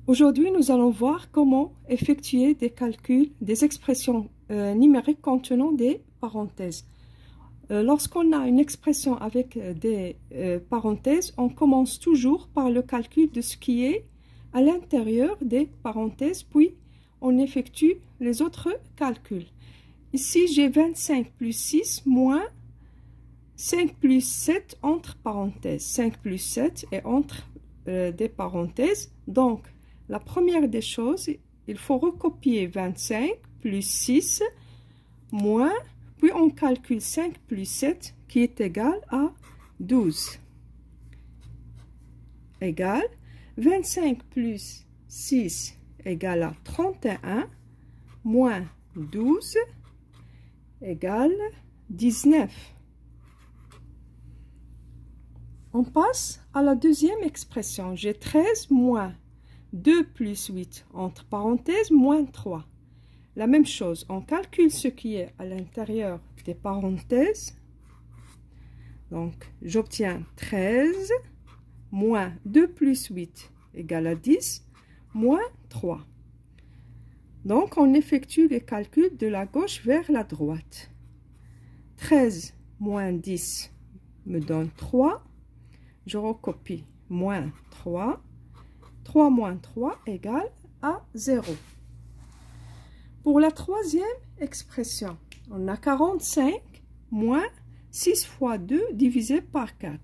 Aujourd'hui, nous allons voir comment effectuer des calculs, des expressions numériques contenant des parenthèses. Lorsqu'on a une expression avec des parenthèses, on commence toujours par le calcul de ce qui est à l'intérieur des parenthèses, puis on effectue les autres calculs. Ici, j'ai 25 plus 6 moins 5 plus 7 entre parenthèses. 5 plus 7 est entre des parenthèses. Donc, la première des choses, il faut recopier 25 plus 6 moins, puis on calcule 5 plus 7 qui est égal à 12. Égal 25 plus 6 égale à 31 moins 12 égale 19. On passe à la deuxième expression. J'ai 13 moins 2 plus 8 entre parenthèses moins 3. La même chose, on calcule ce qui est à l'intérieur des parenthèses. Donc, j'obtiens 13 moins 2 plus 8 égale à 10 moins 3. Donc, on effectue les calculs de la gauche vers la droite. 13 moins 10 me donne 3. Je recopie moins 3. 3 moins 3 égale à 0. Pour la troisième expression, on a 45 moins 6 fois 2 divisé par 4.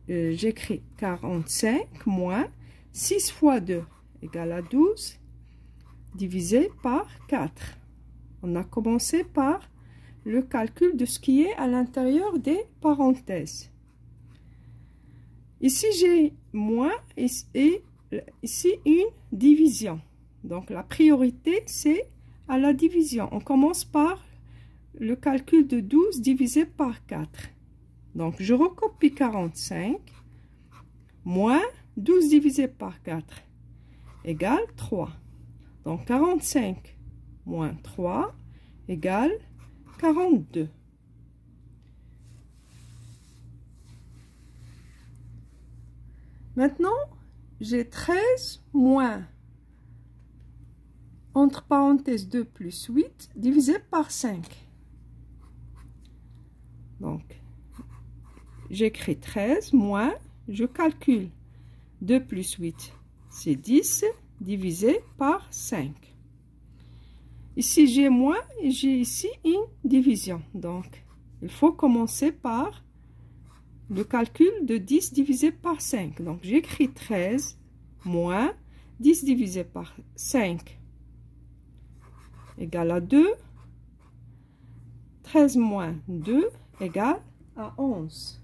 J'écris 45 moins 6 fois 2 égale à 12 divisé par 4. On a commencé par le calcul de ce qui est à l'intérieur des parenthèses. Ici, j'ai moins et ici une division. Donc, la priorité, c'est à la division. On commence par le calcul de 12 divisé par 4. Donc, je recopie 45 moins 12 divisé par 4 égale 3. Donc, 45 moins 3 égale 42. Maintenant, j'ai 13 moins, entre parenthèses 2 plus 8, divisé par 5. Donc, j'écris 13 moins, je calcule 2 plus 8, c'est 10, divisé par 5. Ici, j'ai moins et j'ai ici une division. Donc, il faut commencer par le calcul de 10 divisé par 5. Donc, j'écris 13 moins 10 divisé par 5 égale à 2. 13 moins 2 égale à 11.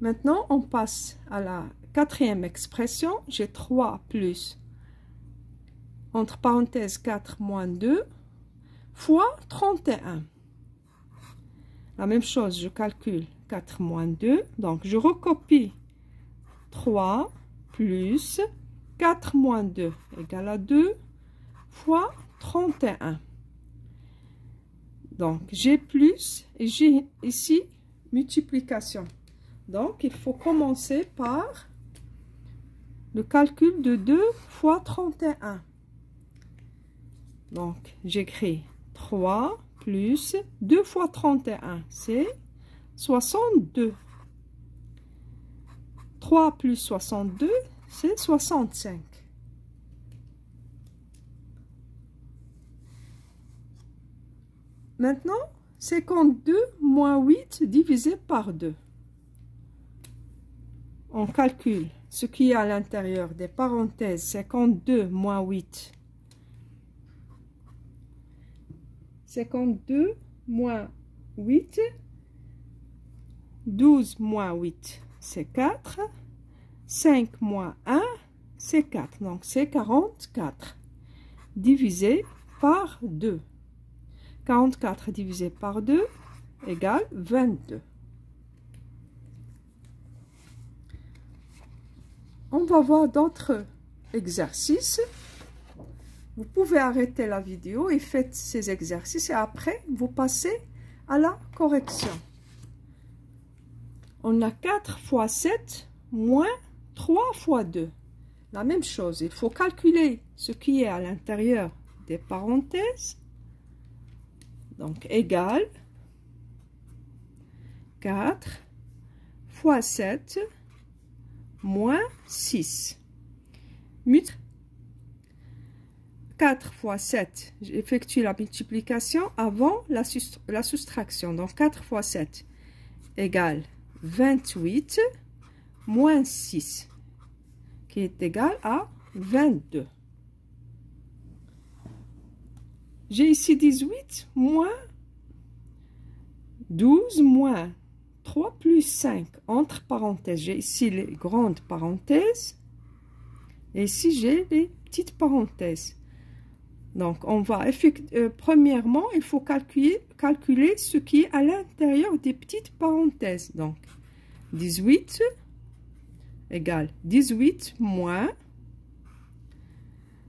Maintenant, on passe à la quatrième expression. J'ai 3 plus, entre parenthèses 4 moins 2, fois 31. La même chose, je calcule 4 moins 2. Donc, je recopie 3 plus 4 moins 2 égale à 2 fois 31. Donc, j'ai plus et j'ai ici multiplication. Donc, il faut commencer par le calcul de 2 fois 31. Donc, j'écris 3 plus 2 fois 31, c'est 62. 3 plus 62, c'est 65. Maintenant, 52 moins 8 divisé par 2. On calcule ce qui est à l'intérieur des parenthèses. 52 moins 8. 52 moins 8. 12 moins 8, c'est 4. 5 moins 1, c'est 4. Donc, c'est 44. Divisé par 2. 44 divisé par 2 égale 22. On va voir d'autres exercices. Vous pouvez arrêter la vidéo et faites ces exercices et après, vous passez à la correction. On a 4 fois 7 moins 3 fois 2. La même chose, il faut calculer ce qui est à l'intérieur des parenthèses. Donc, égal 4 fois 7 moins 6. 4 fois 7, j'effectue la multiplication avant la soustraction. Donc, 4 fois 7 égale 28 moins 6, qui est égal à 22. J'ai ici 18 moins 12 moins 3 plus 5, entre parenthèses. J'ai ici les grandes parenthèses et ici j'ai les petites parenthèses. Donc, on va premièrement, il faut calculer ce qui est à l'intérieur des petites parenthèses. Donc, 18 égale 18 moins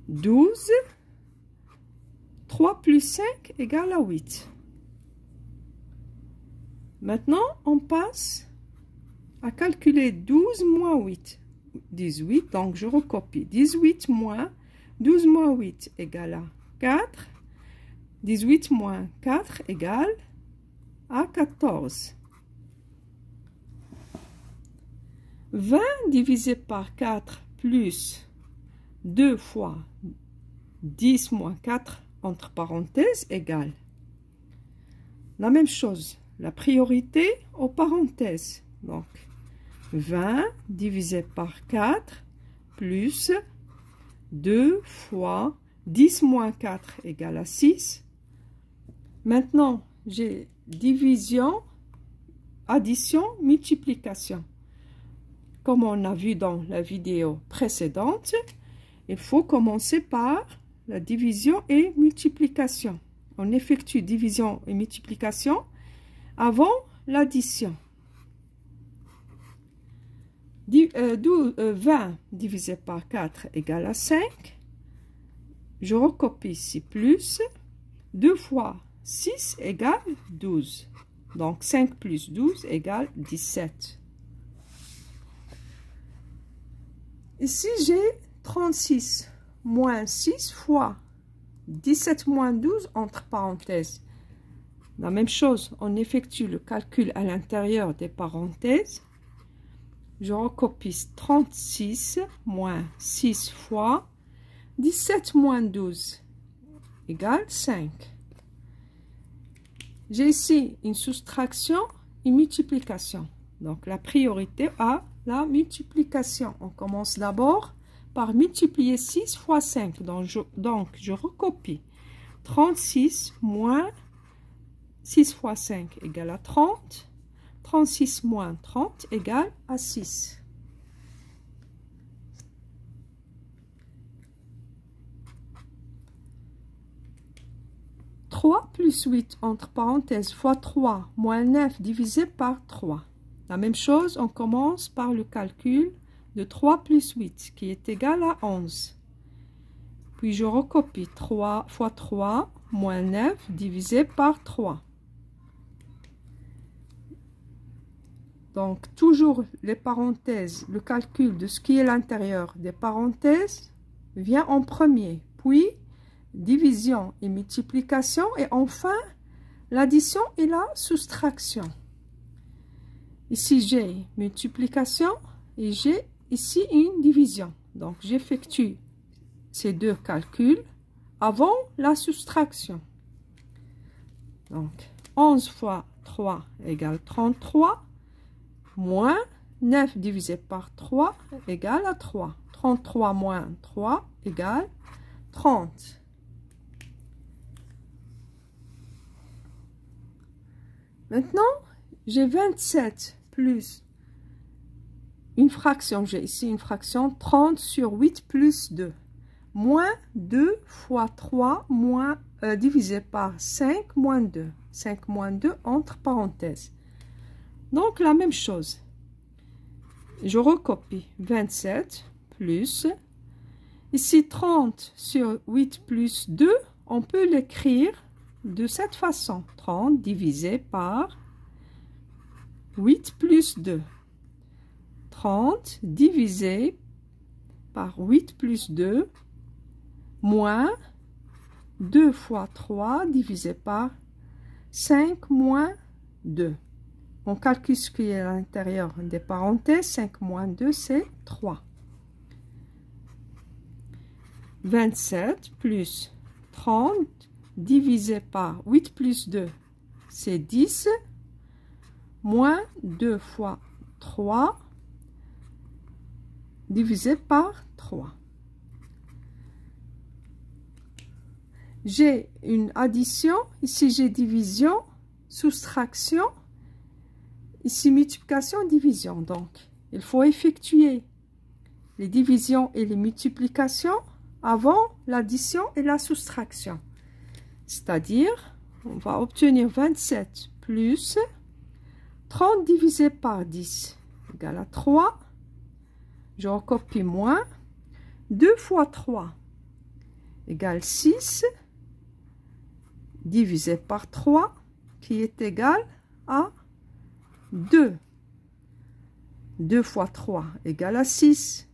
12, 3 plus 5 égale à 8. Maintenant, on passe à calculer 12 moins 8. 18, donc je recopie. 18 moins 12 moins 8 égale à 4. 18 moins 4 égale à 14. 20 divisé par 4 plus 2 fois 10 moins 4 entre parenthèses égale. La même chose, la priorité aux parenthèses. Donc, 20 divisé par 4 plus 2 fois 10 moins 4 égale à 6. Maintenant, j'ai division, addition, multiplication. Comme on a vu dans la vidéo précédente, il faut commencer par la division et multiplication. On effectue division et multiplication avant l'addition. 20 divisé par 4 égale à 5. Je recopie ici plus 2 fois 6 égale 12. Donc 5 plus 12 égale 17. Ici j'ai 36 moins 6 fois 17 moins 12 entre parenthèses. La même chose, on effectue le calcul à l'intérieur des parenthèses. Je recopie 36 moins 6 fois 17 moins 12 égale 5. J'ai ici une soustraction et une multiplication. Donc la priorité à la multiplication. On commence d'abord par multiplier 6 fois 5. Donc je recopie 36 moins 6 fois 5 égale à 30. 36 moins 30 égale à 6. « 3 plus 8 entre parenthèses fois 3 moins 9 divisé par 3. » La même chose, on commence par le calcul de 3 plus 8 qui est égal à 11. Puis je recopie 3 fois 3 moins 9 divisé par 3. Donc, toujours les parenthèses, le calcul de ce qui est à l'intérieur des parenthèses vient en premier. Puis, division et multiplication. Et enfin, l'addition et la soustraction. Ici, j'ai multiplication et j'ai ici une division. Donc, j'effectue ces deux calculs avant la soustraction. Donc, 11 fois 3 égale 33. Moins 9 divisé par 3 égale à 3. 33 moins 3 égale 30. Maintenant, j'ai 27 plus une fraction. J'ai ici une fraction 30 sur 8 plus 2. Moins 2 fois 3 moins, divisé par 5 moins 2. 5 moins 2 entre parenthèses. Donc, la même chose. Je recopie 27 plus, ici 30 sur 8 plus 2, on peut l'écrire de cette façon. 30 divisé par 8 plus 2. 30 divisé par 8 plus 2 moins 2 fois 3 divisé par 5 moins 2. On calcule ce qui est à l'intérieur des parenthèses. 5 moins 2, c'est 3. 27 plus 30 divisé par 8 plus 2, c'est 10. Moins 2 fois 3 divisé par 3. J'ai une addition, ici j'ai division, soustraction, ici multiplication, division. Donc, il faut effectuer les divisions et les multiplications avant l'addition et la soustraction. C'est-à-dire, on va obtenir 27 plus 30 divisé par 10 égale à 3. Je recopie moins. 2 fois 3 égale 6 divisé par 3 qui est égal à 2. 2 fois 3 égale à 6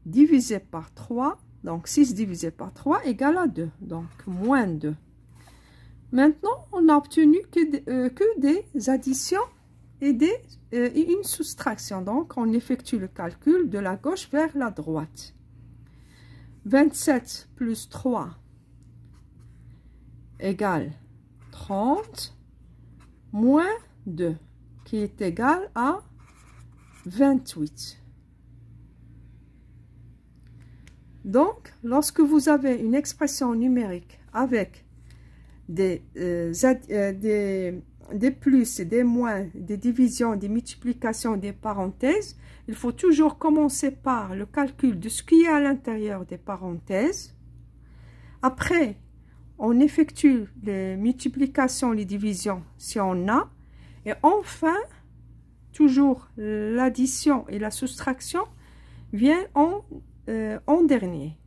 divisé par 3. Donc 6 divisé par 3 égale à 2. Donc moins 2. Maintenant, on n'a obtenu que des additions et une soustraction. Donc, on effectue le calcul de la gauche vers la droite. 27 plus 3 égale 30 moins 2 qui est égal à 28. Donc, lorsque vous avez une expression numérique avec des plus et des moins, des divisions, des multiplications, des parenthèses, il faut toujours commencer par le calcul de ce qui est à l'intérieur des parenthèses. Après, on effectue les multiplications, les divisions si on a. Et enfin, toujours l'addition et la soustraction viennent en dernier.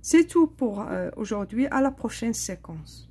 C'est tout pour aujourd'hui. À la prochaine séquence.